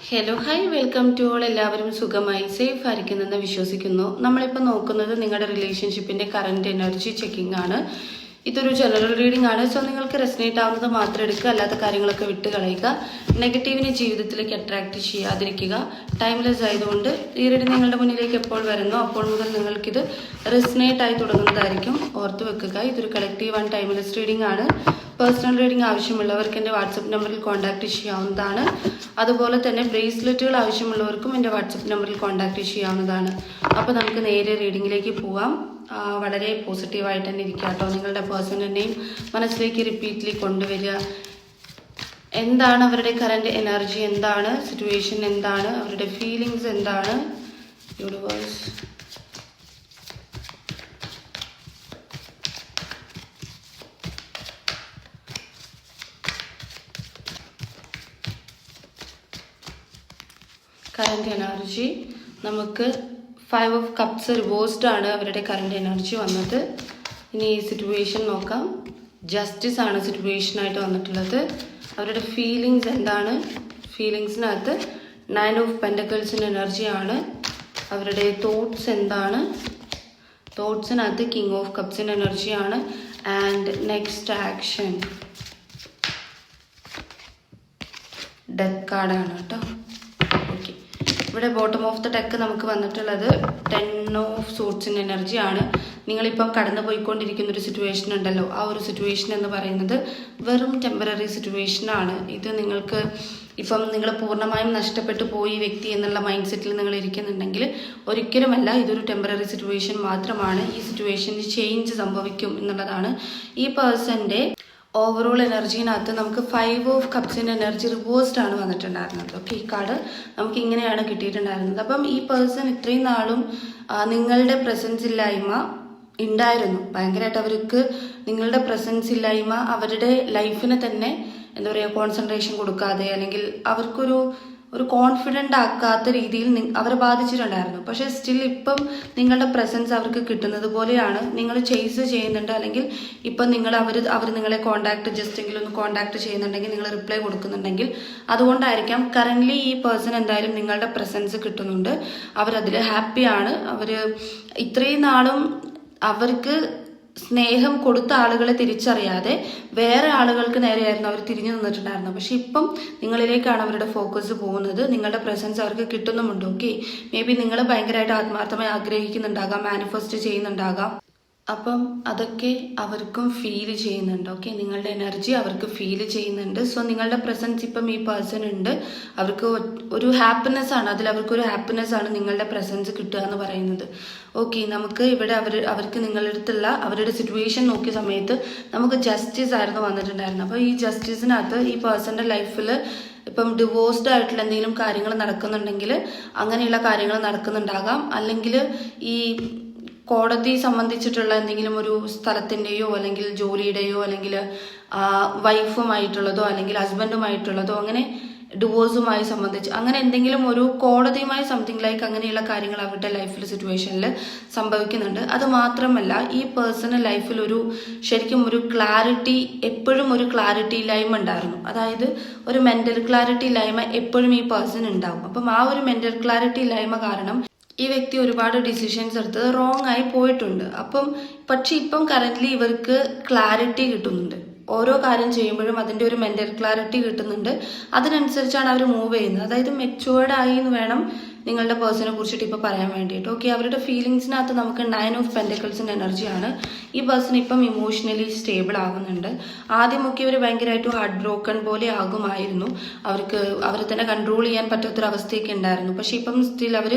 Hello hi welcome to all. എല്ലാവരും സുഖമായി safe ആയിരിക്കുന്നെന്ന് വിശ്വസിക്കുന്നു. നമ്മളിപ്പോൾ നോക്കുന്നത് നിങ്ങളുടെ റിലേഷൻഷിപ്പിന്റെ കറന്റ് എനർജി ചെക്കിംഗ് ആണ്. ഇതൊരു ജനറൽ റീഡിംഗ് ആണ്. സോ നിങ്ങൾക്ക് റെസനേറ്റ് ആവുന്നത് മാത്രം എടുക്കുക, അല്ലാത്ത കാര്യങ്ങളൊക്കെ വിട്ട് കളയുക. നെഗറ്റീവിനെ ജീവിതത്തിലേക്ക് അട്രാക്ട് ചെയ്യാതിരിക്കുക. ടൈംലെസ് ആയതുകൊണ്ട് ഈ റീഡിംഗ് നിങ്ങളുടെ മുന്നിലേക്ക് എപ്പോൾ വരുന്നോ അപ്പോൾ മുതൽ നിങ്ങൾക്കിത് റെസനേറ്റ് ആയി തുടങ്ങുന്നതായിരിക്കും. ഓർത്ത് വെക്കുക, ഇതൊരു കളക്റ്റീവ് ആൻഡ് ടൈംലെസ് റീഡിംഗ് ആണ്. പേഴ്സണൽ റീഡിംഗ് ആവശ്യമുള്ളവർക്ക് എൻ്റെ വാട്സപ്പ് നമ്പറിൽ കോൺടാക്ട് ചെയ്യാവുന്നതാണ്. അതുപോലെ തന്നെ ബ്രേസ്ലെറ്റുകൾ ആവശ്യമുള്ളവർക്കും എൻ്റെ വാട്സപ്പ് നമ്പറിൽ കോൺടാക്ട് ചെയ്യാവുന്നതാണ്. അപ്പോൾ നമുക്ക് നേരെ റീഡിങ്ങിലേക്ക് പോവാം. വളരെ പോസിറ്റീവായിട്ട് തന്നെ ഇരിക്കുക കേട്ടോ. നിങ്ങളുടെ പേഴ്സണൽ നെയിം മനസ്സിലേക്ക് റിപ്പീറ്റ്ലി കൊണ്ടുവരിക. എന്താണ് അവരുടെ കറണ്ട് എനർജി, എന്താണ് സിറ്റുവേഷൻ, എന്താണ് അവരുടെ ഫീലിങ്സ്, എന്താണ് യൂണിവേഴ്സ്. കറണ്ട് എനർജി നമുക്ക് 5 ഓഫ് കപ്സ് റിവേഴ്സ്ഡ് ആണ് അവരുടെ കറണ്ട് എനർജി വന്നത്. ഇനി ഈ സിറ്റുവേഷൻ നോക്കാം. ജസ്റ്റിസ് ആണ് സിറ്റുവേഷനായിട്ട് വന്നിട്ടുള്ളത്. അവരുടെ ഫീലിങ്സ് എന്താണ്, ഫീലിങ്സിനകത്ത് 9 ഓഫ് പെൻറ്റക്കിൾസിൻ്റെ എനർജിയാണ്. അവരുടെ തോട്ട്സ് എന്താണ്, തോട്ട്സിനകത്ത് കിങ് ഓഫ് കപ്സിൻ്റെ എനർജിയാണ്. ആൻഡ് നെക്സ്റ്റ് ആക്ഷൻ ഡെത്ത് കാർഡാണ് കേട്ടോ. ഓക്കെ, ഇവിടെ ബോട്ടം ഓഫ് ദ ഡെക്ക് നമുക്ക് വന്നിട്ടുള്ളത് 10 ഓഫ് സോർട്സിൻ്റെ എനർജിയാണ്. നിങ്ങളിപ്പം കടന്നു പോയിക്കൊണ്ടിരിക്കുന്ന ഒരു സിറ്റുവേഷൻ ഉണ്ടല്ലോ, ആ ഒരു സിറ്റുവേഷൻ എന്ന് പറയുന്നത് വെറും ടെമ്പററി സിറ്റുവേഷനാണ്. ഇത് നിങ്ങൾക്ക് ഇപ്പം നിങ്ങൾ പൂർണ്ണമായും നഷ്ടപ്പെട്ടു പോയി വ്യക്തി എന്നുള്ള മൈൻഡ് സെറ്റിൽ നിങ്ങൾ ഇരിക്കുന്നുണ്ടെങ്കിൽ ഒരിക്കലുമല്ല, ഇതൊരു ടെമ്പററി സിറ്റുവേഷൻ മാത്രമാണ്. ഈ സിറ്റുവേഷനിൽ ചേഞ്ച് സംഭവിക്കും എന്നുള്ളതാണ്. ഈ പേഴ്സൻ്റെ ഓവറോൾ എനർജീനകത്ത് നമുക്ക് 5 ഓഫ് കപ്സിൻ്റെ എനർജി റിവേഴ്സ്ഡ് ആണ് വന്നിട്ടുണ്ടായിരുന്നത്. ഓക്കെ, ഈ കാർഡ് നമുക്ക് ഇങ്ങനെയാണ് കിട്ടിയിട്ടുണ്ടായിരുന്നത്. അപ്പം ഈ പേഴ്സൺ ഇത്രയും നാളും നിങ്ങളുടെ പ്രസൻസ് ഇല്ലായ്മ ഉണ്ടായിരുന്നു. ഭയങ്കരമായിട്ട് അവർക്ക് നിങ്ങളുടെ പ്രസൻസ് ഇല്ലായ്മ അവരുടെ ലൈഫിന് തന്നെ എന്താ പറയുക, കോൺസെൻട്രേഷൻ കൊടുക്കാതെ അല്ലെങ്കിൽ അവർക്കൊരു കോൺഫിഡൻ്റ് ആക്കാത്ത രീതിയിൽ അവരെ ബാധിച്ചിട്ടുണ്ടായിരുന്നു. പക്ഷേ സ്റ്റിൽ ഇപ്പം നിങ്ങളുടെ പ്രസൻസ് അവർക്ക് കിട്ടുന്നത് പോലെയാണ്. നിങ്ങൾ ചേസ് ചെയ്യുന്നുണ്ട്, അല്ലെങ്കിൽ ഇപ്പം അവർ നിങ്ങളെ ജസ്റ്റ് എങ്കിലും ഒന്ന് കോൺടാക്ട് ചെയ്യുന്നുണ്ടെങ്കിൽ, നിങ്ങൾ റിപ്ലൈ കൊടുക്കുന്നുണ്ടെങ്കിൽ അതുകൊണ്ടായിരിക്കാം. കറൻ്റ്ലി ഈ പേഴ്സൺ എന്തായാലും നിങ്ങളുടെ പ്രസൻസ് കിട്ടുന്നുണ്ട്. അവരതിൽ ഹാപ്പിയാണ്. അവർ ഇത്രയും നാളും അവർക്ക് സ്നേഹം കൊടുത്ത ആളുകളെ തിരിച്ചറിയാതെ വേറെ ആളുകൾക്ക് നേരെയായിരുന്നു അവർ തിരിഞ്ഞു നിന്നിട്ടുണ്ടായിരുന്നത്. പക്ഷെ ഇപ്പം നിങ്ങളിലേക്കാണ് അവരുടെ ഫോക്കസ് പോകുന്നത്. നിങ്ങളുടെ പ്രസൻസ് അവർക്ക് കിട്ടുന്നുമുണ്ട്. ഓക്കെ, മേ ബി നിങ്ങൾ ഭയങ്കരമായിട്ട് ആത്മാർത്ഥമായി ആഗ്രഹിക്കുന്നുണ്ടാകാം, മാനിഫെസ്റ്റ് ചെയ്യുന്നുണ്ടാകാം. അപ്പം അതൊക്കെ അവർക്കും ഫീൽ ചെയ്യുന്നുണ്ട്. ഓക്കെ, നിങ്ങളുടെ എനർജി അവർക്ക് ഫീൽ ചെയ്യുന്നുണ്ട്. സോ നിങ്ങളുടെ പ്രസൻസ് ഇപ്പം ഈ പേഴ്സൺ ഉണ്ട്, അവർക്ക് ഒരു ഹാപ്പിനെസ് ആണ്, അതിൽ അവർക്കൊരു ഹാപ്പിനെസ് ആണ് നിങ്ങളുടെ പ്രസൻസ് കിട്ടുക എന്ന് പറയുന്നത്. ഓക്കെ, നമുക്ക് ഇവിടെ അവർക്ക് നിങ്ങളുടെ അടുത്തുള്ള അവരുടെ സിറ്റുവേഷൻ നോക്കിയ സമയത്ത് നമുക്ക് ജസ്റ്റിസ് ആയിരുന്നു വന്നിട്ടുണ്ടായിരുന്നത്. അപ്പോൾ ഈ ജസ്റ്റിസിനകത്ത് ഈ പേഴ്സൻ്റെ ലൈഫിൽ ഇപ്പം ഡിവോഴ്സ്ഡ് ആയിട്ടുള്ള എന്തെങ്കിലും കാര്യങ്ങൾ നടക്കുന്നുണ്ടെങ്കിൽ അങ്ങനെയുള്ള കാര്യങ്ങൾ നടക്കുന്നുണ്ടാകാം. അല്ലെങ്കിൽ ഈ കോടതി സംബന്ധിച്ചിട്ടുള്ള എന്തെങ്കിലും ഒരു സ്ഥലത്തിൻ്റെയോ അല്ലെങ്കിൽ ജോലിയുടെയോ അല്ലെങ്കിൽ വൈഫുമായിട്ടുള്ളതോ അല്ലെങ്കിൽ ഹസ്ബൻഡുമായിട്ടുള്ളതോ അങ്ങനെ ഡിവോഴ്സുമായി സംബന്ധിച്ച് അങ്ങനെ എന്തെങ്കിലും ഒരു കോടതിയുമായി സംതിങ് ലൈക്ക് അങ്ങനെയുള്ള കാര്യങ്ങൾ അവരുടെ ലൈഫിൽ സിറ്റുവേഷനിൽ സംഭവിക്കുന്നുണ്ട്. അത് മാത്രമല്ല ഈ പേഴ്സണൽ ലൈഫിൽ ശരിക്കും ഒരു ക്ലാരിറ്റി, എപ്പോഴും ഒരു ക്ലാരിറ്റി ഇല്ലായ്മ ഉണ്ടായിരുന്നു. അതായത് ഒരു മെൻ്റൽ ക്ലാരിറ്റി ഇല്ലായ്മ എപ്പോഴും ഈ പേഴ്സൺ ഉണ്ടാകും. അപ്പം ആ ഒരു മെൻ്റൽ ക്ലാരിറ്റി ഇല്ലായ്മ കാരണം ഈ വ്യക്തി ഒരുപാട് ഡിസിഷൻസ് എടുത്തത് റോങ് ആയി പോയിട്ടുണ്ട്. പക്ഷെ ഇപ്പം കറൻ്റ്ലി ഇവർക്ക് ക്ലാരിറ്റി കിട്ടുന്നുണ്ട്. ഓരോ കാര്യം ചെയ്യുമ്പോഴും അതിൻ്റെ ഒരു മെൻ്റൽ ക്ലാരിറ്റി കിട്ടുന്നുണ്ട്. അതിനനുസരിച്ചാണ് അവർ മൂവ് ചെയ്യുന്നത്. അതായത് മെച്ചുവേർഡ് ആയി എന്ന് വേണം നിങ്ങളുടെ പേഴ്സണെ കുറിച്ചിട്ട് ഇപ്പോൾ പറയാൻ വേണ്ടിയിട്ട്. ഓക്കെ, അവരുടെ ഫീലിങ്സിനകത്ത് നമുക്ക് 9 ഓഫ് പെൻറ്റക്കിൾസിൻ്റെ എനർജിയാണ്. ഈ പേഴ്സൺ ഇപ്പം ഇമോഷണലി സ്റ്റേബിൾ ആകുന്നുണ്ട്. ആദ്യമൊക്കെ ഇവർ ഭയങ്കരമായിട്ട് ഹാർട്ട് ബ്രോക്കൺ പോലെ ആകുമായിരുന്നു. അവരെ തന്നെ കൺട്രോൾ ചെയ്യാൻ പറ്റാത്തൊരവസ്ഥയൊക്കെ ഉണ്ടായിരുന്നു. പക്ഷേ ഇപ്പം സ്റ്റിൽ അവർ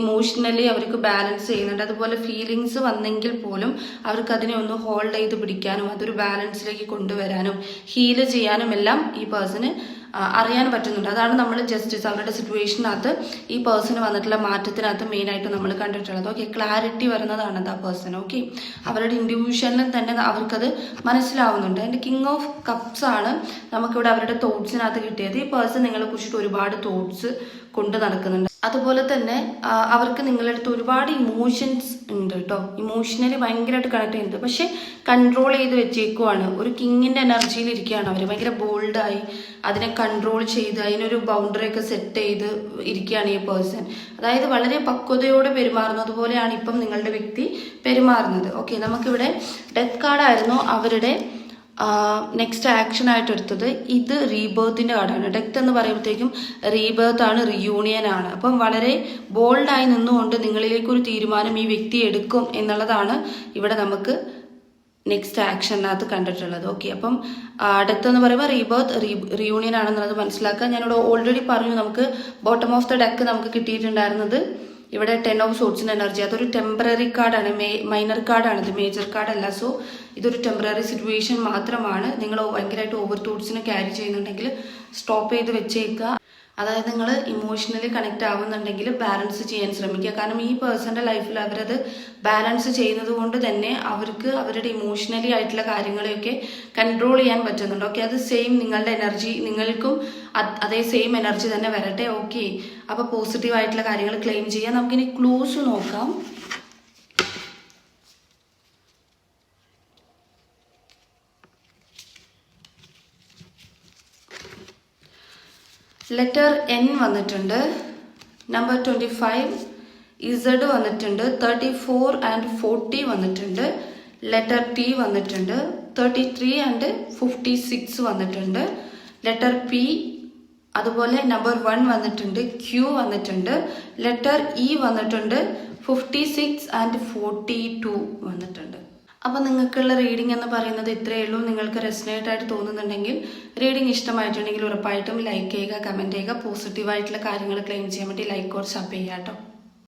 ഇമോഷണലി അവർക്ക് ബാലൻസ് ചെയ്യുന്നുണ്ട്. അതുപോലെ ഫീലിങ്സ് വന്നെങ്കിൽ പോലും അവർക്ക് അതിനെ ഒന്ന് ഹോൾഡ് ചെയ്ത് പിടിക്കാനും അതൊരു ബാലൻസിലേക്ക് കൊണ്ടുവരാനും ഹീല് ചെയ്യാനും എല്ലാം ഈ പേഴ്സണ് അറിയാൻ പറ്റുന്നുണ്ട്. അതാണ് നമ്മൾ ജസ്റ്റിസ് അവരുടെ സിറ്റുവേഷനകത്ത് ഈ പേഴ്സണ് വന്നിട്ടുള്ള മാറ്റത്തിനകത്ത് മെയിനായിട്ട് നമ്മൾ കണ്ടിട്ടുള്ളത്. ഓക്കെ, ക്ലാരിറ്റി വരുന്നതാണ് ആ പേഴ്സൺ. ഓക്കെ, അവരുടെ ഇൻഡിവിജ്വലിൽ തന്നെ അവർക്കത് മനസ്സിലാവുന്നുണ്ട്. അതിൻ്റെ കിങ് ഓഫ് കപ്സ് ആണ് നമുക്കിവിടെ അവരുടെ തോട്ട്സിനകത്ത് കിട്ടിയത്. ഈ പേഴ്സൺ നിങ്ങളെ കുറിച്ചിട്ട് ഒരുപാട് തോട്ട്സ് കൊണ്ട് നടക്കുന്നുണ്ട്. അതുപോലെ തന്നെ അവർക്ക് നിങ്ങളുടെ അടുത്ത് ഒരുപാട് ഇമോഷൻസ് ഉണ്ട് കേട്ടോ. ഇമോഷണലി ഭയങ്കരമായിട്ട് കണക്ട് ചെയ്യുന്നുണ്ട്. പക്ഷെ കൺട്രോൾ ചെയ്ത് വെച്ചേക്കുവാണ്. ഒരു കിങ്ങിൻ്റെ എനർജിയിൽ ഇരിക്കുകയാണ് അവർ. ഭയങ്കര ബോൾഡായി അതിനെ കൺട്രോൾ ചെയ്ത് അതിനൊരു ബൗണ്ടറി ഒക്കെ സെറ്റ് ചെയ്ത് ഇരിക്കുകയാണ് ഈ പേഴ്സൺ. അതായത് വളരെ പക്വതയോടെ പെരുമാറുന്നത് പോലെയാണ് ഇപ്പം നിങ്ങളുടെ വ്യക്തി പെരുമാറുന്നത്. ഓക്കെ, നമുക്കിവിടെ ഡെത്ത് കാർഡായിരുന്നു അവരുടെ നെക്സ്റ്റ് ആക്ഷൻ ആയിട്ട് എടുത്തത്. ഇത് റീബേർത്തിൻ്റെ കാർഡാണ്. ഡെത്ത് എന്ന് പറയുമ്പോഴത്തേക്കും റീബേർത്ത് ആണ്, റിയൂണിയൻ ആണ്. അപ്പം വളരെ ബോൾഡായി നിന്നുകൊണ്ട് നിങ്ങളിലേക്കൊരു തീരുമാനം ഈ വ്യക്തി എടുക്കും എന്നുള്ളതാണ് ഇവിടെ നമുക്ക് നെക്സ്റ്റ് ആക്ഷനകത്ത് കണ്ടിട്ടുള്ളത്. ഓക്കെ, അപ്പം ഡെത്ത് എന്ന് പറയുമ്പോൾ റീബേർത്ത് റിയൂണിയൻ ആണെന്നുള്ളത് മനസ്സിലാക്കുക. ഞാനിവിടെ ഓൾറെഡി പറഞ്ഞു നമുക്ക് ബോട്ടം ഓഫ് ദ ഡെക്ക് നമുക്ക് കിട്ടിയിട്ടുണ്ടായിരുന്നത് ഇവിടെ 10 ഓഫ് സോർട്സിൻ്റെ എനർജി. അതൊരു ടെമ്പററി കാർഡാണ്, മൈനർ കാർഡാണ്, ഇത് മേജർ കാർഡല്ല. സോ ഇതൊരു ടെമ്പററി സിറ്റുവേഷൻ മാത്രമാണ്. നിങ്ങൾ ഭയങ്കരമായിട്ട് ഓവർ തോട്ട്സിനെ ക്യാരി ചെയ്യുന്നുണ്ടെങ്കിൽ സ്റ്റോപ്പ് ചെയ്ത് വെച്ചേക്കുക. അതായത് നിങ്ങൾ ഇമോഷണലി കണക്ട് ആവുന്നുണ്ടെങ്കിൽ ബാലൻസ് ചെയ്യാൻ ശ്രമിക്കുക. കാരണം ഈ പേഴ്സൻ്റെ ലൈഫിൽ അവരത് ബാലൻസ് ചെയ്യുന്നത് കൊണ്ട് തന്നെ അവർക്ക് അവരുടെ ഇമോഷണലി ആയിട്ടുള്ള കാര്യങ്ങളെയൊക്കെ കൺട്രോൾ ചെയ്യാൻ പറ്റുന്നുണ്ട്. ഓക്കെ, അത് സെയിം നിങ്ങളുടെ എനർജി നിങ്ങൾക്കും അതേ സെയിം എനർജി തന്നെ വരട്ടെ. ഓക്കെ, അപ്പോൾ പോസിറ്റീവായിട്ടുള്ള കാര്യങ്ങൾ ക്ലെയിം ചെയ്യാം. നമുക്കിനി ക്ലൂസ് നോക്കാം. ലെറ്റർ N വന്നിട്ടുണ്ട്, നമ്പർ 25, Z വന്നിട്ടുണ്ട്, 34 and 40 വന്നിട്ടുണ്ട്, ലെറ്റർ T വന്നിട്ടുണ്ട്, 33 and 56 വന്നിട്ടുണ്ട്, ലെറ്റർ P, അതുപോലെ നമ്പർ 1 വന്നിട്ടുണ്ട്, Q വന്നിട്ടുണ്ട്, ലെറ്റർ E വന്നിട്ടുണ്ട്, 56 and 42 വന്നിട്ടുണ്ട്. അപ്പം നിങ്ങൾക്കുള്ള റീഡിംഗ് എന്ന് പറയുന്നത് ഇത്രയേ ഉള്ളൂ. നിങ്ങൾക്ക് റെസനേറ്റ് ആയിട്ട് തോന്നുന്നുണ്ടെങ്കിൽ, റീഡിംഗ് ഇഷ്ടമായിട്ടുണ്ടെങ്കിൽ ഉറപ്പായിട്ടും ലൈക്ക് ചെയ്യുക, കമൻറ്റ് ചെയ്യുക. പോസിറ്റീവായിട്ടുള്ള കാര്യങ്ങൾ ക്ലെയിം ചെയ്യാൻ വേണ്ടി ലൈക്ക് ഓർ സബ് ചെയ്യുക കേട്ടോ.